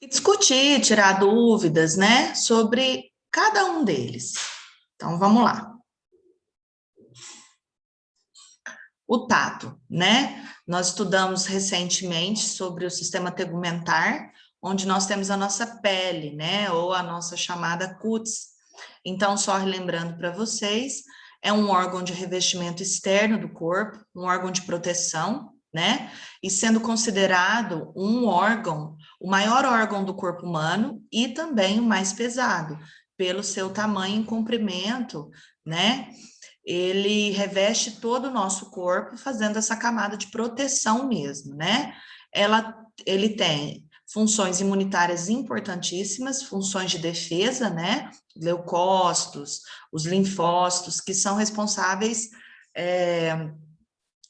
E discutir, tirar dúvidas, né, sobre cada um deles. Então, vamos lá. O tato, né? Nós estudamos recentemente sobre o sistema tegumentar, onde nós temos a nossa pele, né, ou a nossa chamada cutis. Então, só relembrando para vocês, é um órgão de revestimento externo do corpo, um órgão de proteção, né? E sendo considerado um órgão, o maior órgão do corpo humano e também o mais pesado, pelo seu tamanho e comprimento, né? Ele reveste todo o nosso corpo, fazendo essa camada de proteção mesmo, né? Ele tem funções imunitárias importantíssimas, funções de defesa, né? Leucócitos, os linfócitos, que são responsáveis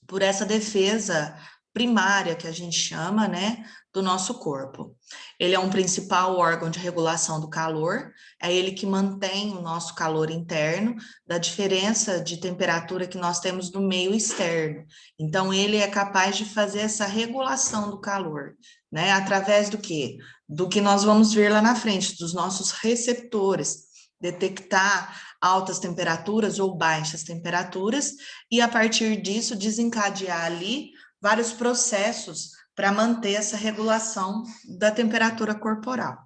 por essa defesa primária que a gente chama, né, do nosso corpo. Ele é um principal órgão de regulação do calor, é ele que mantém o nosso calor interno da diferença de temperatura que nós temos no meio externo. Então, ele é capaz de fazer essa regulação do calor, né, através do quê? Do que nós vamos ver lá na frente, dos nossos receptores, detectar altas temperaturas ou baixas temperaturas, e a partir disso desencadear ali vários processos para manter essa regulação da temperatura corporal.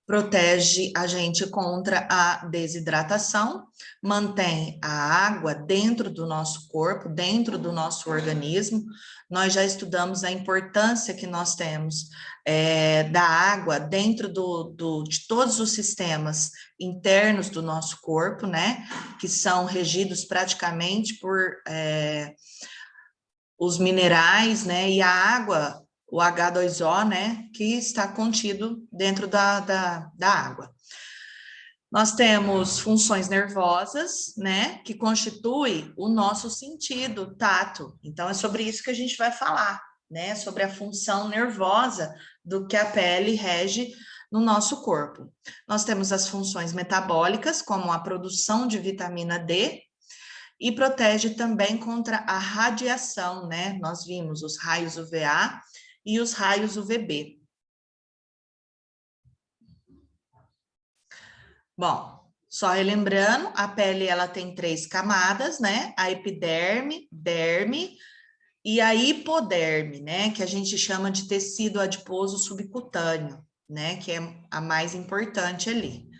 Protege a gente contra a desidratação, mantém a água dentro do nosso corpo, dentro do nosso organismo. Nós já estudamos a importância que nós temos da água dentro de todos os sistemas internos do nosso corpo, né? Que são regidos praticamente por os minerais, né? E a água, o H2O, né, que está contido dentro da água. Nós temos funções nervosas, né, que constitui o nosso sentido tato. Então, é sobre isso que a gente vai falar, né, sobre a função nervosa do que a pele rege no nosso corpo. Nós temos as funções metabólicas, como a produção de vitamina D, e protege também contra a radiação, né? Nós vimos os raios UVA e os raios UVB. Bom, só relembrando, a pele ela tem 3 camadas, né? A epiderme, derme e a hipoderme, né? Que a gente chama de tecido adiposo subcutâneo, né? Que é a mais importante ali.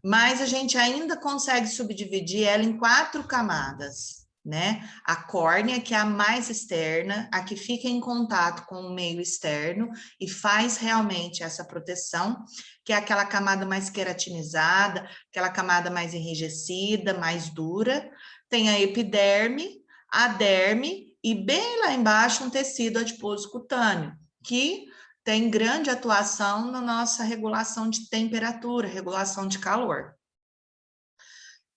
Mas a gente ainda consegue subdividir ela em 4 camadas, né? A córnea, que é a mais externa, a que fica em contato com o meio externo e faz realmente essa proteção, que é aquela camada mais queratinizada, aquela camada mais enrijecida, mais dura. Tem a epiderme, a derme e bem lá embaixo um tecido adiposo cutâneo, que tem grande atuação na nossa regulação de temperatura, regulação de calor.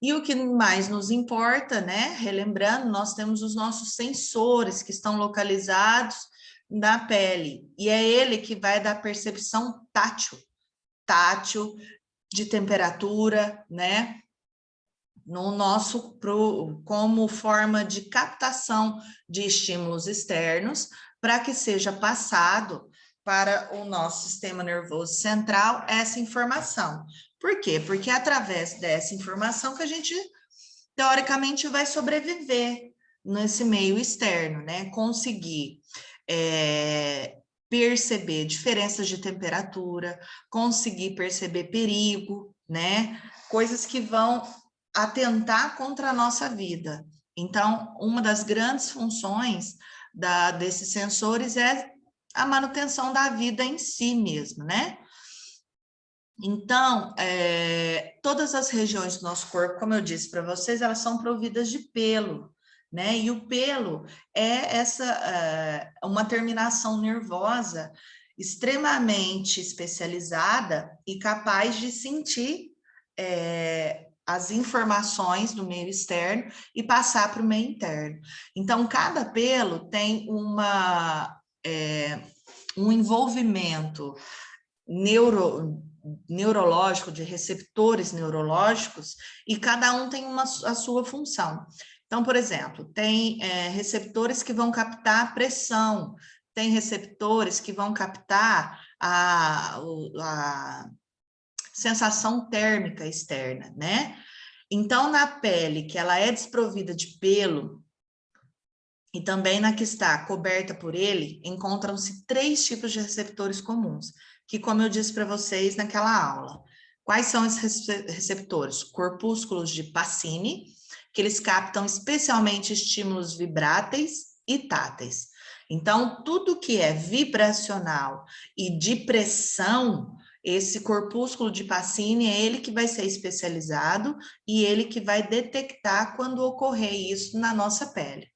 E o que mais nos importa, né? Relembrando, nós temos os nossos sensores que estão localizados na pele, e é ele que vai dar percepção tátil de temperatura, né? No nosso, como forma de captação de estímulos externos, para que seja passado para o nosso sistema nervoso central essa informação. Por quê? Porque é através dessa informação que a gente, teoricamente, vai sobreviver nesse meio externo, né? Conseguir perceber diferenças de temperatura, conseguir perceber perigo, né? Coisas que vão atentar contra a nossa vida. Então, uma das grandes funções desses sensores é a manutenção da vida em si mesmo, né? Então, todas as regiões do nosso corpo, como eu disse para vocês, elas são providas de pelo, né? E o pelo é uma terminação nervosa extremamente especializada e capaz de sentir as informações do meio externo e passar para o meio interno. Então, cada pelo tem um envolvimento neurológico, de receptores neurológicos, e cada um tem a sua função. Então, por exemplo, tem receptores que vão captar pressão, tem receptores que vão captar a sensação térmica externa, né? Então, na pele que ela é desprovida de pelo, e também na que está coberta por ele, encontram-se 3 tipos de receptores comuns, que, como eu disse para vocês naquela aula. Quais são esses receptores? Corpúsculos de Pacini, que eles captam especialmente estímulos vibráteis e táteis. Então, tudo que é vibracional e de pressão, esse corpúsculo de Pacini é ele que vai ser especializado e ele que vai detectar quando ocorrer isso na nossa pele.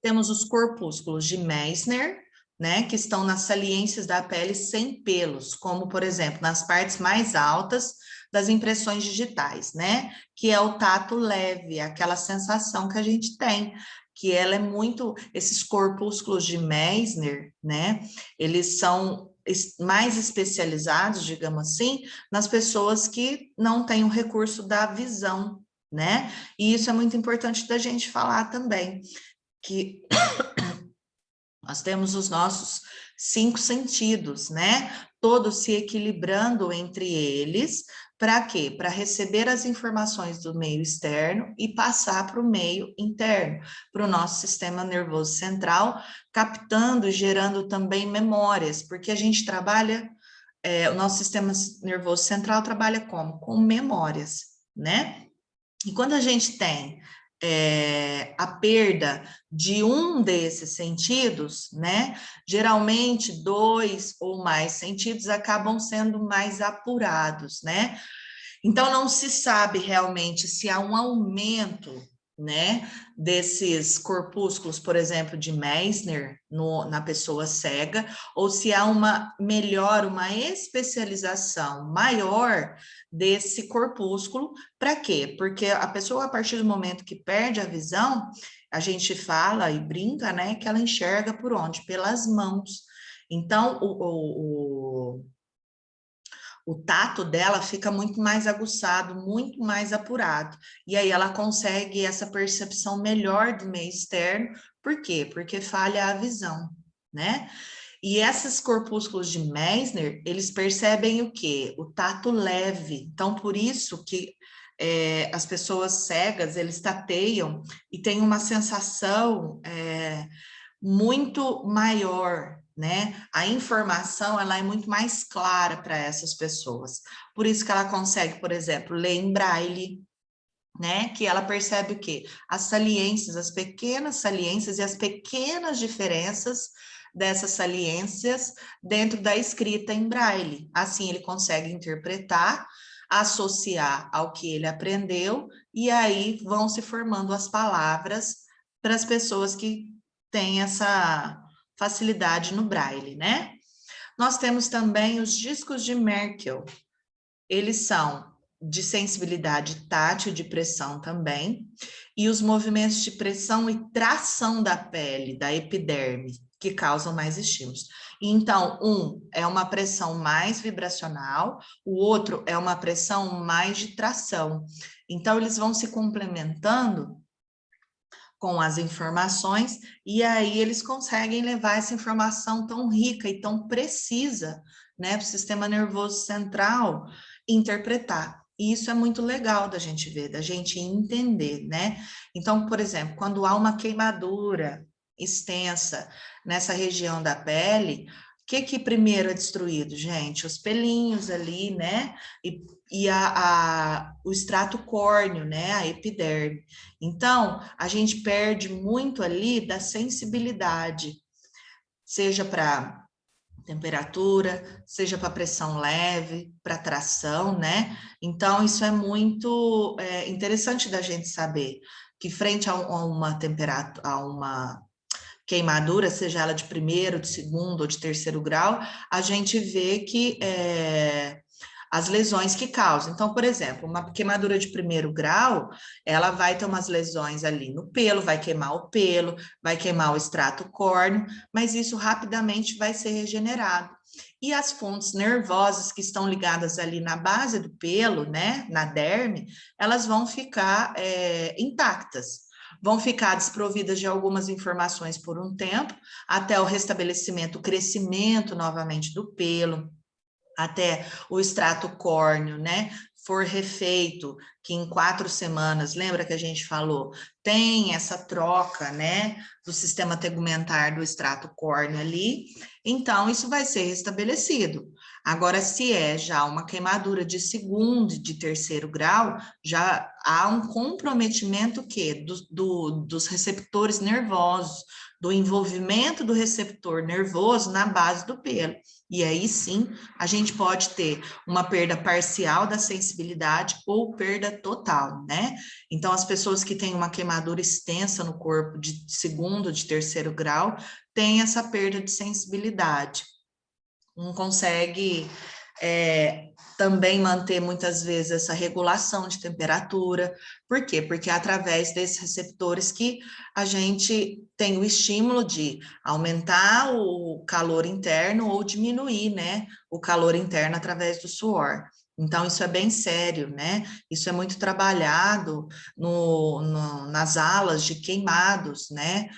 Temos os corpúsculos de Meissner, né, que estão nas saliências da pele sem pelos, como, por exemplo, nas partes mais altas das impressões digitais, né, que é o tato leve, aquela sensação que a gente tem, que ela é muito, esses corpúsculos de Meissner, né, eles são mais especializados, digamos assim, nas pessoas que não têm o recurso da visão, né, e isso é muito importante da gente falar também, que nós temos os nossos 5 sentidos, né? Todos se equilibrando entre eles, para quê? Para receber as informações do meio externo e passar para o meio interno, para o nosso sistema nervoso central, captando e gerando também memórias, porque a gente trabalha, o nosso sistema nervoso central trabalha como? Com memórias, né? E quando a gente tem a perda de um desses sentidos, né? Geralmente 2 ou mais sentidos acabam sendo mais apurados, né? Então não se sabe realmente se há um aumento, né, desses corpúsculos, por exemplo, de Meissner na pessoa cega, ou se há uma especialização maior desse corpúsculo. Para quê? Porque a pessoa, a partir do momento que perde a visão, a gente fala e brinca, né, que ela enxerga por onde? Pelas mãos. Então, o tato dela fica muito mais aguçado, muito mais apurado. E aí ela consegue essa percepção melhor do meio externo. Por quê? Porque falha a visão, né? E esses corpúsculos de Meissner, eles percebem o quê? O tato leve. Então, por isso que as pessoas cegas, eles tateiam e têm uma sensação muito maior, né? A informação, ela é muito mais clara para essas pessoas. Por isso que ela consegue, por exemplo, ler em braille, né? Que ela percebe o quê? As saliências, as pequenas saliências e as pequenas diferenças dessas saliências dentro da escrita em braille. Assim, ele consegue interpretar, associar ao que ele aprendeu, e aí vão se formando as palavras para as pessoas que têm essa facilidade no braille, né? Nós temos também os discos de Merkel. Eles são de sensibilidade tátil, de pressão também, e os movimentos de pressão e tração da pele, da epiderme, que causam mais estímulos. Então, um é uma pressão mais vibracional, o outro é uma pressão mais de tração. Então, eles vão se complementando com as informações, e aí eles conseguem levar essa informação tão rica e tão precisa, né, para o sistema nervoso central interpretar. E isso é muito legal da gente ver, da gente entender, né? Então, por exemplo, quando há uma queimadura extensa nessa região da pele, o que primeiro é destruído, gente? Os pelinhos ali, né? E o extrato córneo, né? A epiderme. Então, a gente perde muito ali da sensibilidade, seja para temperatura, seja para pressão leve, para tração, né? Então, isso é muito interessante da gente saber que frente a uma temperatura, a uma queimadura, seja ela de primeiro, de segundo ou de terceiro grau, a gente vê que as lesões que causam. Então, por exemplo, uma queimadura de primeiro grau, ela vai ter umas lesões ali no pelo, vai queimar o pelo, vai queimar o extrato córneo, mas isso rapidamente vai ser regenerado. E as fontes nervosas que estão ligadas ali na base do pelo, né, na derme, elas vão ficar intactas. vão ficar desprovidas de algumas informações por um tempo, até o restabelecimento, o crescimento novamente do pelo, até o extrato córneo, né, for refeito, que em 4 semanas, lembra que a gente falou, tem essa troca, né, do sistema tegumentar do extrato córneo ali, então isso vai ser restabelecido. Agora, se é já uma queimadura de segundo e de terceiro grau, já há um comprometimento que dos receptores nervosos, do envolvimento do receptor nervoso na base do pelo. E aí sim, a gente pode ter uma perda parcial da sensibilidade ou perda total, né? Então, as pessoas que têm uma queimadura extensa no corpo de segundo, de terceiro grau, têm essa perda de sensibilidade. Não consegue também manter muitas vezes essa regulação de temperatura. Por quê? Porque é através desses receptores que a gente tem o estímulo de aumentar o calor interno ou diminuir, né, o calor interno através do suor. Então, isso é bem sério, né? Isso é muito trabalhado nas alas de queimados, né?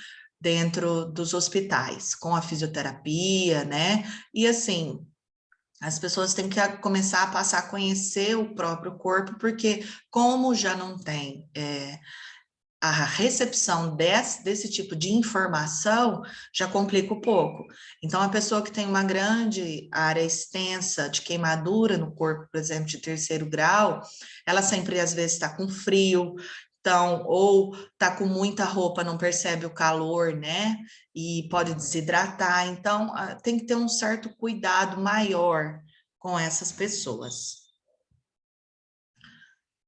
Dentro dos hospitais, com a fisioterapia, né? E assim, as pessoas têm que começar a passar a conhecer o próprio corpo, porque como já não tem a recepção desse tipo de informação, já complica um pouco. Então, a pessoa que tem uma grande área extensa de queimadura no corpo, por exemplo, de terceiro grau, ela sempre, às vezes, está com frio, então, ou está com muita roupa, não percebe o calor, né? E pode desidratar. Então, tem que ter um certo cuidado maior com essas pessoas.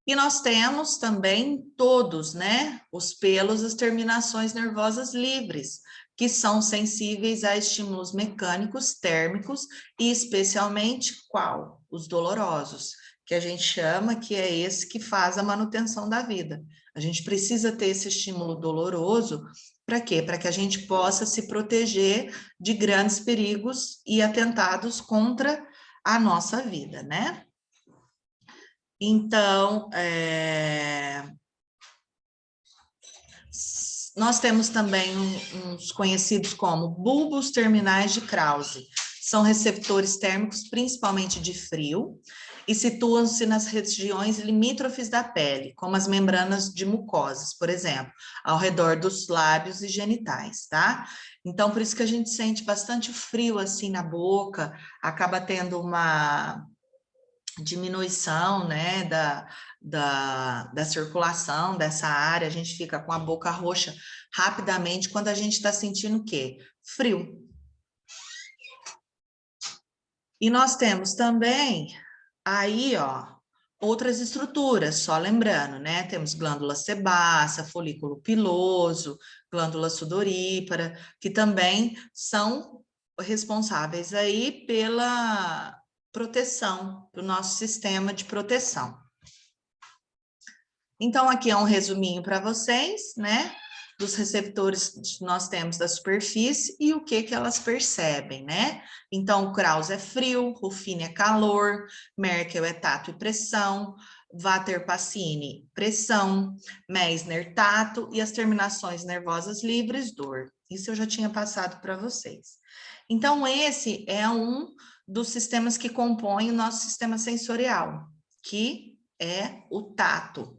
E nós temos também todos, né? Os pelos, as terminações nervosas livres, que são sensíveis a estímulos mecânicos, térmicos e especialmente qual? Os dolorosos, que a gente chama que é esse que faz a manutenção da vida. A gente precisa ter esse estímulo doloroso para quê? Para que a gente possa se proteger de grandes perigos e atentados contra a nossa vida, né? Então, nós temos também uns conhecidos como bulbos terminais de Krause. São receptores térmicos, principalmente de frio, e situam-se nas regiões limítrofes da pele, como as membranas de mucosas, por exemplo, ao redor dos lábios e genitais, tá? Então, por isso que a gente sente bastante frio assim na boca, acaba tendo uma diminuição, né, da circulação dessa área, a gente fica com a boca roxa rapidamente quando a gente está sentindo o quê? Frio. E nós temos também aí, ó, outras estruturas, só lembrando, né, temos glândula sebácea, folículo piloso, glândula sudorípara, que também são responsáveis aí pela proteção, do nosso sistema de proteção. Então, aqui é um resuminho para vocês, né? Dos receptores que nós temos da superfície e o que elas percebem, né? Então, o Krause é frio, Ruffini é calor, Merkel é tato e pressão, Vater-Pacini, pressão, Meissner, tato e as terminações nervosas livres, dor. Isso eu já tinha passado para vocês. Então, esse é um dos sistemas que compõem o nosso sistema sensorial, que é o tato.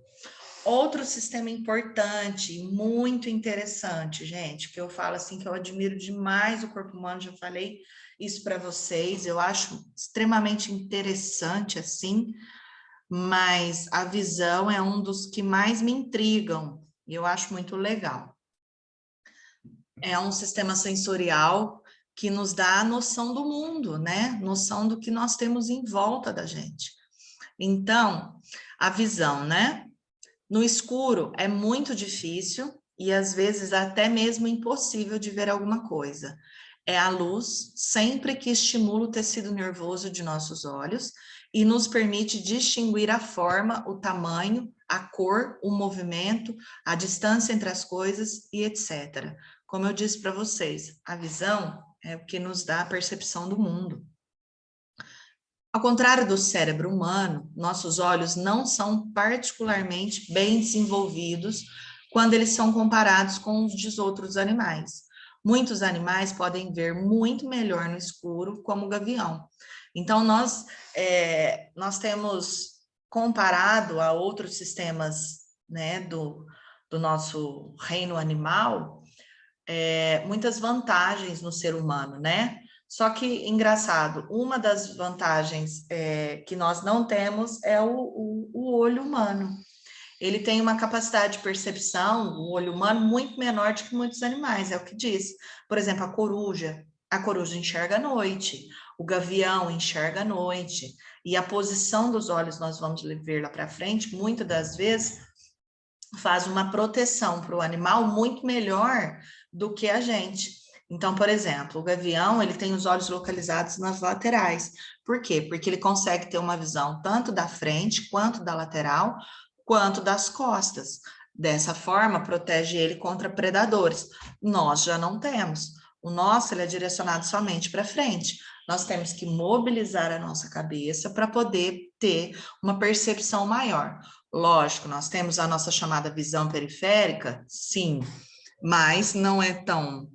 Outro sistema importante, muito interessante, gente, que eu falo assim, que eu admiro demais o corpo humano, já falei isso para vocês, eu acho extremamente interessante, assim, mas a visão é um dos que mais me intrigam, e eu acho muito legal. É um sistema sensorial que nos dá a noção do mundo, né? Noção do que nós temos em volta da gente. Então, a visão, né? No escuro é muito difícil e às vezes até mesmo impossível de ver alguma coisa. É a luz sempre que estimula o tecido nervoso de nossos olhos e nos permite distinguir a forma, o tamanho, a cor, o movimento, a distância entre as coisas e etc. Como eu disse para vocês, a visão é o que nos dá a percepção do mundo. Ao contrário do cérebro humano, nossos olhos não são particularmente bem desenvolvidos quando eles são comparados com os de outros animais. Muitos animais podem ver muito melhor no escuro, como o gavião. Então, nós temos comparado a outros sistemas, né, do nosso reino animal, muitas vantagens no ser humano, né? Só que, engraçado, uma das vantagens que nós não temos é o olho humano. Ele tem uma capacidade de percepção, o olho humano, muito menor do que muitos animais, é o que diz. Por exemplo, a coruja enxerga à noite, o gavião enxerga à noite, e a posição dos olhos, nós vamos ver lá para frente, muitas das vezes faz uma proteção para o animal muito melhor do que a gente. Então, por exemplo, o gavião, ele tem os olhos localizados nas laterais. Por quê? Porque ele consegue ter uma visão tanto da frente, quanto da lateral, quanto das costas. Dessa forma, protege ele contra predadores. Nós já não temos. O nosso, ele é direcionado somente para frente. Nós temos que mobilizar a nossa cabeça para poder ter uma percepção maior. Lógico, nós temos a nossa chamada visão periférica, sim, mas não é tão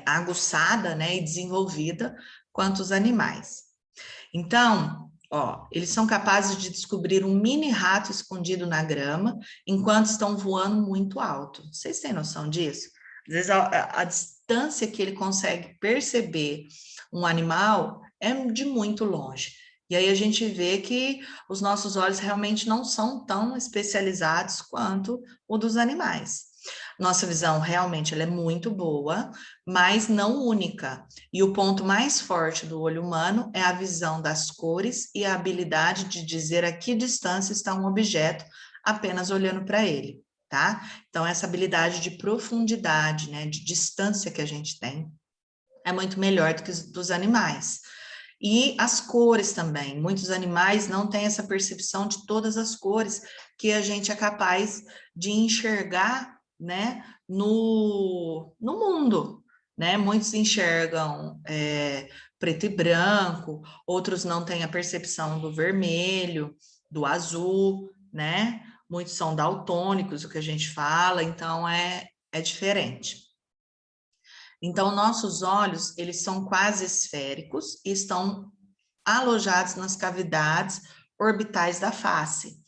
aguçada, né, e desenvolvida quanto os animais. Então, ó, eles são capazes de descobrir um mini rato escondido na grama enquanto estão voando muito alto. Vocês têm noção disso? Às vezes a distância que ele consegue perceber um animal é de muito longe. E aí a gente vê que os nossos olhos realmente não são tão especializados quanto o dos animais. Nossa visão realmente ela é muito boa, mas não única. E o ponto mais forte do olho humano é a visão das cores e a habilidade de dizer a que distância está um objeto apenas olhando para ele, tá? Então, essa habilidade de profundidade, né, de distância que a gente tem, é muito melhor do que dos animais. E as cores também. Muitos animais não têm essa percepção de todas as cores que a gente é capaz de enxergar, né, no mundo, né? Muitos enxergam preto e branco, outros não têm a percepção do vermelho, do azul, né? Muitos são daltônicos, o que a gente fala, então é diferente. Então, nossos olhos, eles são quase esféricos e estão alojados nas cavidades orbitais da face.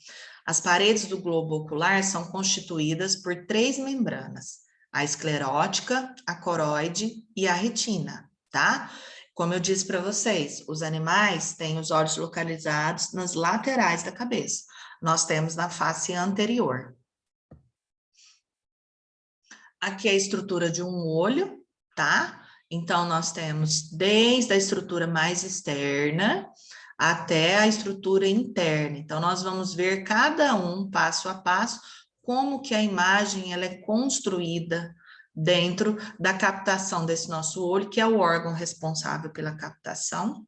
As paredes do globo ocular são constituídas por 3 membranas, a esclerótica, a coroide e a retina, tá? Como eu disse para vocês, os animais têm os olhos localizados nas laterais da cabeça. Nós temos na face anterior. Aqui é a estrutura de um olho, tá? Então, nós temos desde a estrutura mais externa até a estrutura interna. Então, nós vamos ver cada um, passo a passo, como que a imagem ela é construída dentro da captação desse nosso olho, que é o órgão responsável pela captação,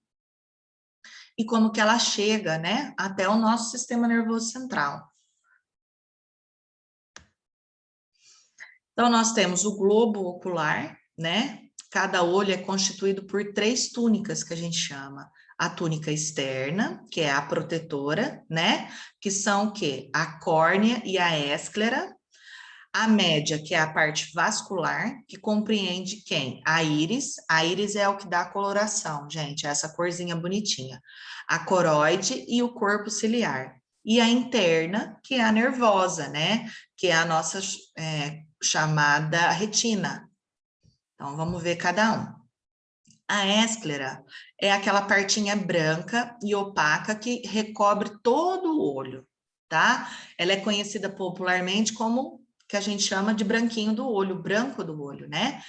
e como que ela chega, né, até o nosso sistema nervoso central. Então, nós temos o globo ocular, né? Cada olho é constituído por 3 túnicas, que a gente chama. A túnica externa, que é a protetora, né? Que são o quê? A córnea e a esclera. A média, que é a parte vascular, que compreende quem? A íris. A íris é o que dá a coloração, gente, essa corzinha bonitinha. A coroide e o corpo ciliar. E a interna, que é a nervosa, né? Que é a nossa chamada retina. Então, vamos ver cada um. A esclera é aquela partinha branca e opaca que recobre todo o olho, tá? Ela é conhecida popularmente como, que a gente chama de branquinho do olho, branco do olho, né?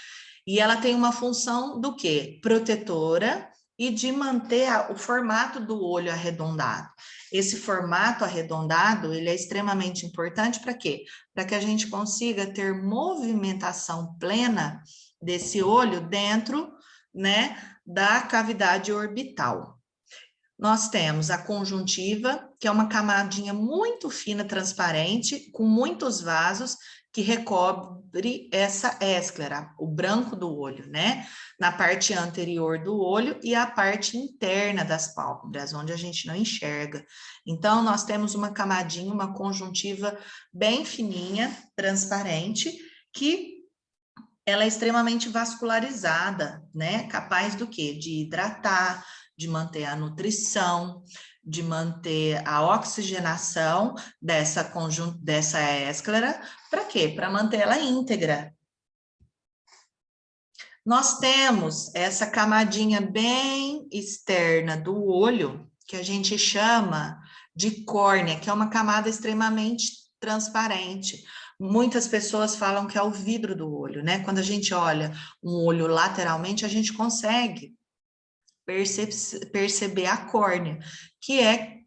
E ela tem uma função do quê? Protetora e de manter o formato do olho arredondado. Esse formato arredondado, ele é extremamente importante para quê? Para que a gente consiga ter movimentação plena desse olho dentro, né, da cavidade orbital. nós temos a conjuntiva, que é uma camadinha muito fina, transparente, com muitos vasos, que recobre essa esclera, o branco do olho, né? Na parte anterior do olho e a parte interna das pálpebras, onde a gente não enxerga. Então, nós temos uma camadinha, uma conjuntiva bem fininha, transparente, que ela é extremamente vascularizada, né? Capaz do quê? De hidratar, de manter a nutrição, de manter a oxigenação dessa esclera. Para quê? Para manter ela íntegra. Nós temos essa camadinha bem externa do olho, que a gente chama de córnea, que é uma camada extremamente transparente. Muitas pessoas falam que é o vidro do olho, né? Quando a gente olha um olho lateralmente, a gente consegue perceber a córnea, que é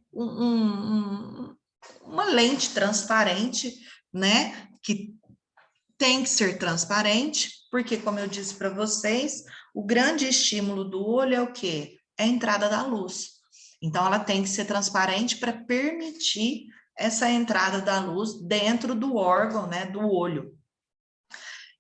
uma lente transparente, né? Que tem que ser transparente, porque, como eu disse para vocês, o grande estímulo do olho é o quê? É a entrada da luz. Então, ela tem que ser transparente para permitir essa entrada da luz dentro do órgão, né, do olho.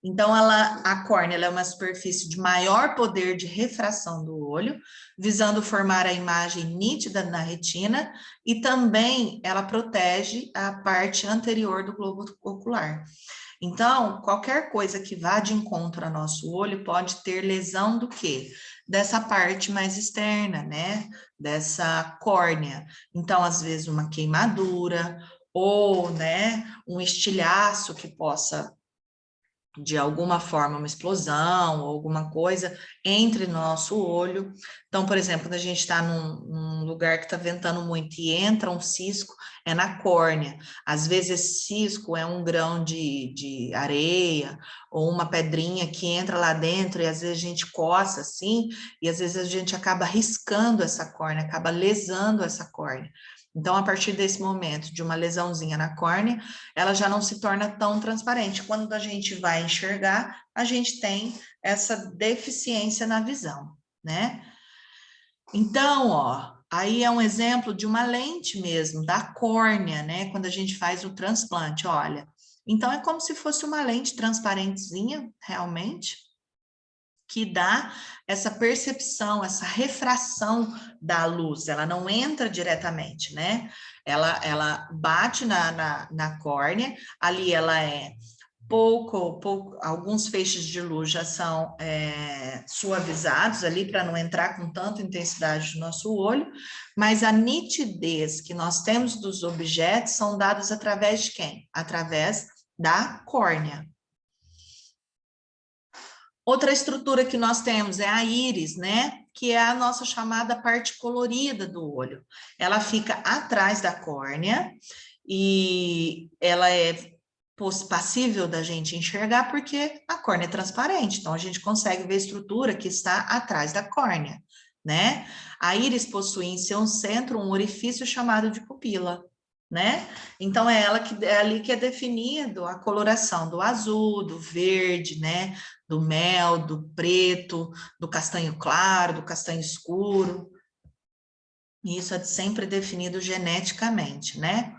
Então, a córnea ela é uma superfície de maior poder de refração do olho, visando formar a imagem nítida na retina, e também ela protege a parte anterior do globo ocular. Então, qualquer coisa que vá de encontro ao nosso olho pode ter lesão do quê? Dessa parte mais externa, né? Dessa córnea. Então, às vezes, uma queimadura ou, né, um estilhaço que possa, de alguma forma, uma explosão ou alguma coisa entre nosso olho. Então, por exemplo, quando a gente está num lugar que está ventando muito e entra um cisco, é na córnea. Às vezes esse cisco é um grão de areia ou uma pedrinha que entra lá dentro e às vezes a gente coça assim, e às vezes a gente acaba riscando essa córnea, acaba lesando essa córnea. Então, a partir desse momento de uma lesãozinha na córnea, ela já não se torna tão transparente. Quando a gente vai enxergar, a gente tem essa deficiência na visão, né? Então, ó, aí é um exemplo de uma lente mesmo, da córnea, né? Quando a gente faz o transplante, olha. Então, é como se fosse uma lente transparentezinha, realmente, que dá essa percepção, essa refração da luz, ela não entra diretamente, né? Ela bate na córnea, ali ela é alguns feixes de luz já são suavizados ali para não entrar com tanta intensidade no nosso olho, mas a nitidez que nós temos dos objetos são dados através de quem? Através da córnea. Outra estrutura que nós temos é a íris, né? Que é a nossa chamada parte colorida do olho. Ela fica atrás da córnea e ela é passível da gente enxergar porque a córnea é transparente, então a gente consegue ver a estrutura que está atrás da córnea, né? A íris possui em seu centro um orifício chamado de pupila, né? Então é ali que é definido a coloração do azul, do verde, né? Do mel, do preto, do castanho claro, do castanho escuro. E isso é sempre definido geneticamente, né?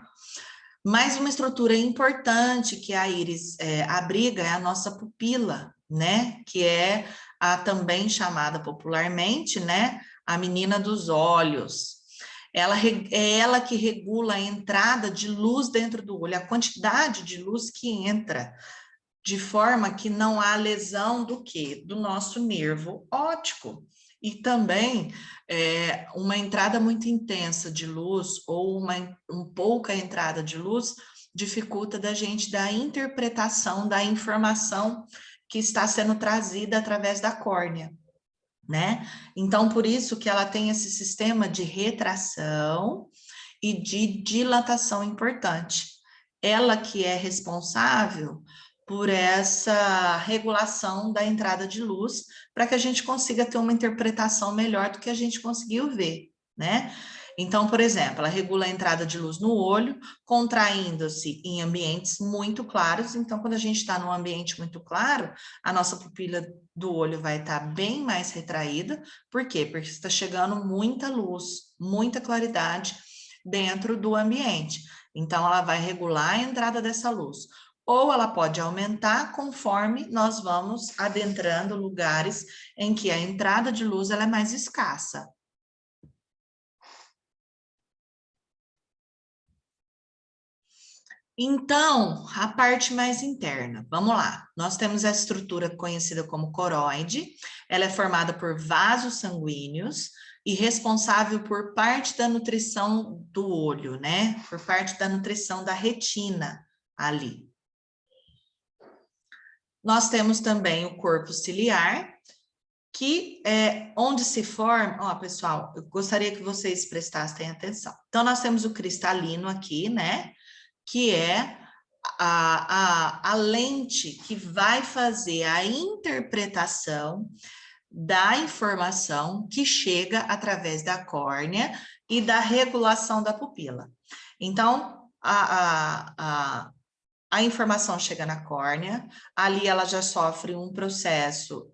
Mais uma estrutura importante que a íris abriga é a nossa pupila, né? Que é a também chamada popularmente, né? A menina dos olhos. É ela que regula a entrada de luz dentro do olho, a quantidade de luz que entra, de forma que não há lesão do quê? Do nosso nervo óptico. E também uma entrada muito intensa de luz ou pouca entrada de luz dificulta da gente da interpretação da informação que está sendo trazida através da córnea, né? Então, por isso que ela tem esse sistema de retração e de dilatação importante. Ela que é responsável por essa regulação da entrada de luz, para que a gente consiga ter uma interpretação melhor do que a gente conseguiu ver, né? Então, por exemplo, ela regula a entrada de luz no olho, contraindo-se em ambientes muito claros. Então, quando a gente está num ambiente muito claro, a nossa pupila do olho vai estar bem mais retraída. Por quê? Porque está chegando muita luz, muita claridade dentro do ambiente. Então, ela vai regular a entrada dessa luz. Ou ela pode aumentar conforme nós vamos adentrando lugares em que a entrada de luz ela é mais escassa. Então, a parte mais interna, vamos lá. Nós temos a estrutura conhecida como coroide, ela é formada por vasos sanguíneos e responsável por parte da nutrição do olho, né? Por parte da nutrição da retina ali. Nós temos também o corpo ciliar, que é onde se forma... Ó, pessoal, eu gostaria que vocês prestassem atenção. Então, nós temos o cristalino aqui, né? Que é a lente que vai fazer a interpretação da informação que chega através da córnea e da regulação da pupila. Então, a informação chega na córnea, ali ela já sofre um processo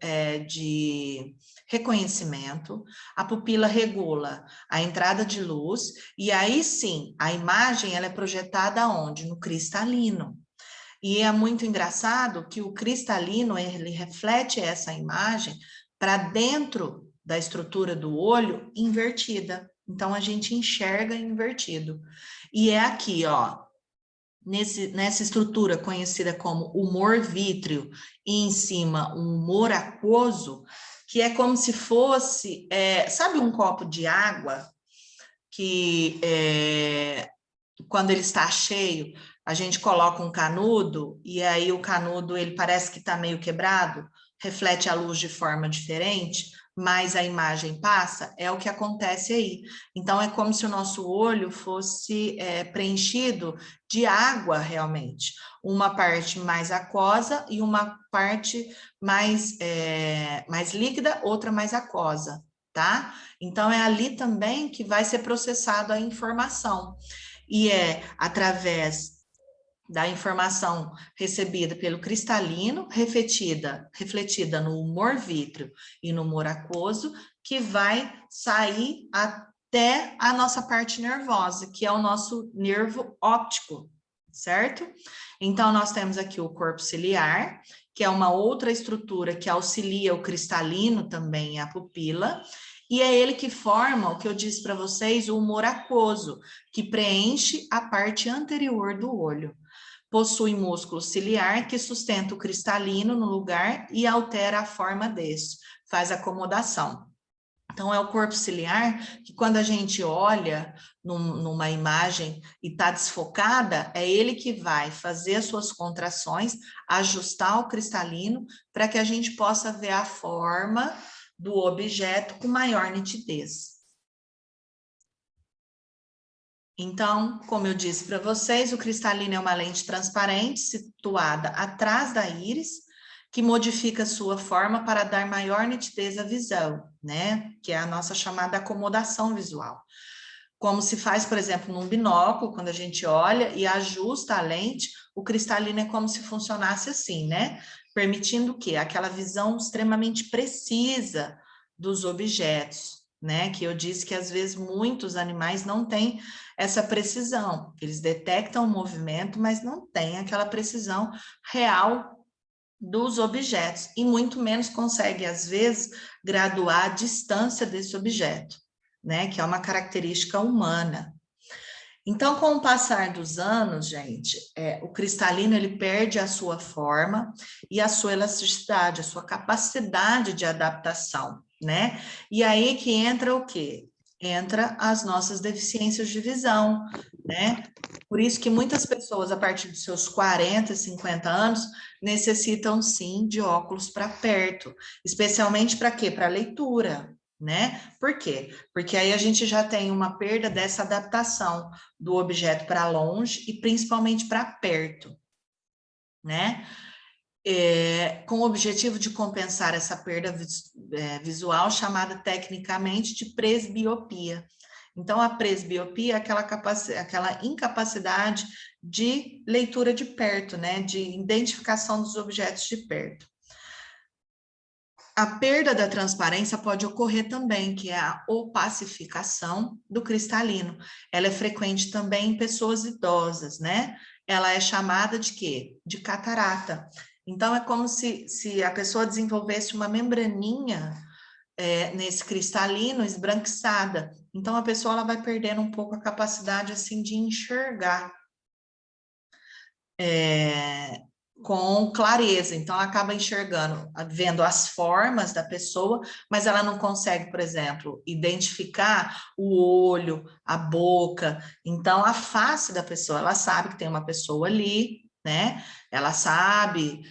de reconhecimento, a pupila regula a entrada de luz, e aí sim, a imagem ela é projetada onde? No cristalino. E é muito engraçado que o cristalino, ele reflete essa imagem para dentro da estrutura do olho invertida. Então, a gente enxerga invertido. E é aqui, ó, nessa estrutura conhecida como humor vítreo e em cima um humor aquoso, que é como se fosse, sabe um copo de água que quando ele está cheio, a gente coloca um canudo e aí o canudo ele parece que está meio quebrado, reflete a luz de forma diferente, mas a imagem passa, é o que acontece aí. Então, é como se o nosso olho fosse preenchido de água, realmente. Uma parte mais aquosa e uma parte mais líquida, outra mais aquosa, tá? Então, é ali também que vai ser processado a informação. E é através da informação recebida pelo cristalino, refletida no humor vítreo e no humor aquoso, que vai sair até a nossa parte nervosa, que é o nosso nervo óptico, certo? Então, nós temos aqui o corpo ciliar, que é uma outra estrutura que auxilia o cristalino também, a pupila, e é ele que forma, o que eu disse para vocês, o humor aquoso, que preenche a parte anterior do olho. Possui músculo ciliar que sustenta o cristalino no lugar e altera a forma deste, faz acomodação. Então, é o corpo ciliar que quando a gente olha numa imagem e está desfocada, é ele que vai fazer as suas contrações, ajustar o cristalino para que a gente possa ver a forma do objeto com maior nitidez. Então, como eu disse para vocês, o cristalino é uma lente transparente situada atrás da íris, que modifica sua forma para dar maior nitidez à visão, né? Que é a nossa chamada acomodação visual. Como se faz, por exemplo, num binóculo, quando a gente olha e ajusta a lente, o cristalino é como se funcionasse assim, né? Permitindo o quê? Aquela visão extremamente precisa dos objetos, né? Que eu disse que às vezes muitos animais não têm essa precisão. Eles detectam o movimento, mas não têm aquela precisão real dos objetos, e muito menos consegue, às vezes, graduar a distância desse objeto, né? Que é uma característica humana. Então, com o passar dos anos, gente, o cristalino ele perde a sua forma e a sua elasticidade, a sua capacidade de adaptação, né? E aí que entra o quê? Entra as nossas deficiências de visão, né? Por isso que muitas pessoas, a partir dos seus 40, 50 anos, necessitam sim de óculos para perto, especialmente para quê? Para leitura, né? Por quê? Porque aí a gente já tem uma perda dessa adaptação do objeto para longe e principalmente para perto, né? Com o objetivo de compensar essa perda visual, chamada tecnicamente de presbiopia. Então, a presbiopia é aquela incapacidade de leitura de perto, né? De identificação dos objetos de perto. A perda da transparência pode ocorrer também, que é a opacificação do cristalino. Ela é frequente também em pessoas idosas, né? Ela é chamada de quê? De catarata. Então, é como se a pessoa desenvolvesse uma membraninha nesse cristalino esbranquiçada. Então, a pessoa ela vai perdendo um pouco a capacidade, assim, de enxergar com clareza. Então, ela acaba enxergando, vendo as formas da pessoa, mas ela não consegue, por exemplo, identificar o olho, a boca. Então, a face da pessoa, ela sabe que tem uma pessoa ali, né? Ela sabe,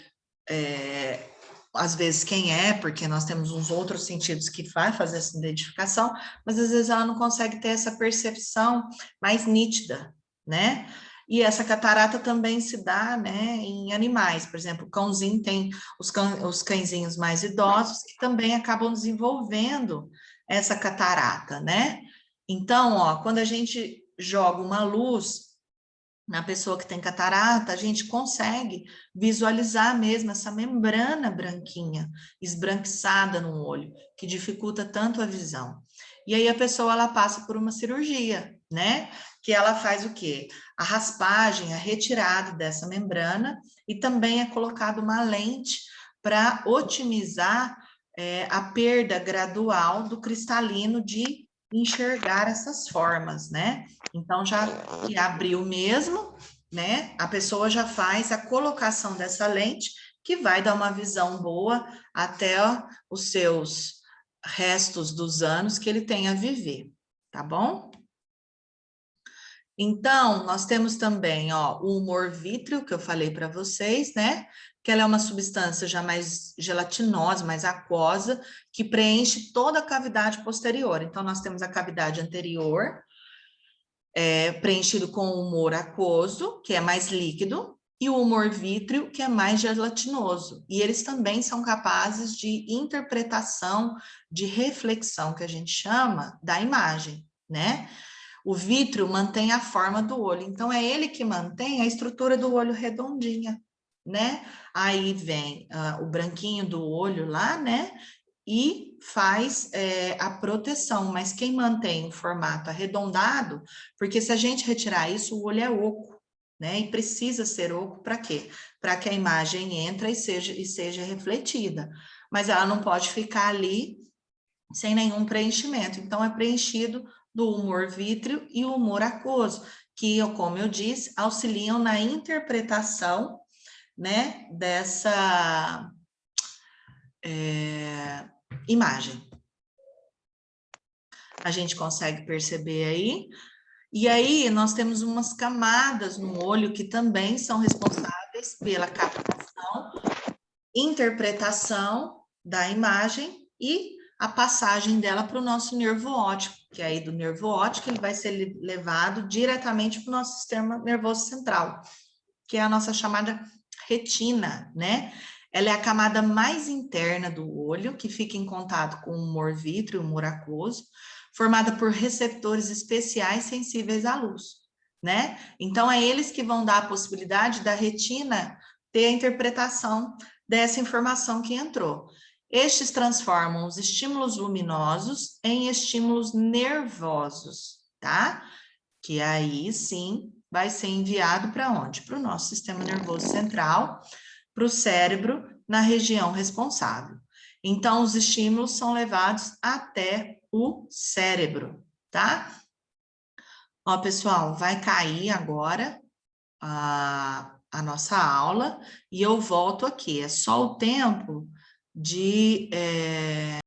às vezes, quem é, porque nós temos uns outros sentidos que vai fazer essa identificação, mas às vezes ela não consegue ter essa percepção mais nítida, né? E essa catarata também se dá, né, em animais. Por exemplo, o cãozinho tem os cãezinhos mais idosos que também acabam desenvolvendo essa catarata, né? Então, ó, quando a gente joga uma luz na pessoa que tem catarata, a gente consegue visualizar mesmo essa membrana branquinha, esbranquiçada no olho, que dificulta tanto a visão. E aí a pessoa, ela passa por uma cirurgia, né? Que ela faz o quê? A raspagem, a retirada dessa membrana e também é colocada uma lente para otimizar a perda gradual do cristalino de enxergar essas formas, né? Então, já que abriu mesmo, né? A pessoa já faz a colocação dessa lente, que vai dar uma visão boa até os seus restos dos anos que ele tem a viver, tá bom? Então, nós temos também, ó, o humor vítreo, que eu falei para vocês, né? Que ela é uma substância já mais gelatinosa, mais aquosa, que preenche toda a cavidade posterior. Então, nós temos a cavidade anterior, preenchido com o humor aquoso, que é mais líquido, e o humor vítreo, que é mais gelatinoso. E eles também são capazes de interpretação, de reflexão, que a gente chama, da imagem, né? O vítreo mantém a forma do olho, então é ele que mantém a estrutura do olho redondinha, né? Aí vem o branquinho do olho lá, né? E faz a proteção, mas quem mantém o formato arredondado, porque se a gente retirar isso, o olho é oco, né? E precisa ser oco para quê? Para que a imagem entre e seja refletida, mas ela não pode ficar ali sem nenhum preenchimento, então é preenchido do humor vítreo e o humor aquoso, que, como eu disse, auxiliam na interpretação, né, dessa imagem. A gente consegue perceber aí. E aí, nós temos umas camadas no olho que também são responsáveis pela captação, interpretação da imagem e a passagem dela para o nosso nervo óptico, que aí do nervo óptico ele vai ser levado diretamente para o nosso sistema nervoso central, que é a nossa chamada retina, né? Ela é a camada mais interna do olho, que fica em contato com o humor vítreo, o humor aquoso, formada por receptores especiais sensíveis à luz, né? Então, é eles que vão dar a possibilidade da retina ter a interpretação dessa informação que entrou. Estes transformam os estímulos luminosos em estímulos nervosos, tá? Que aí sim vai ser enviado para onde? Para o nosso sistema nervoso central, para o cérebro, na região responsável. Então, os estímulos são levados até o cérebro, tá? Ó, pessoal, vai cair agora a nossa aula e eu volto aqui. É só o tempo de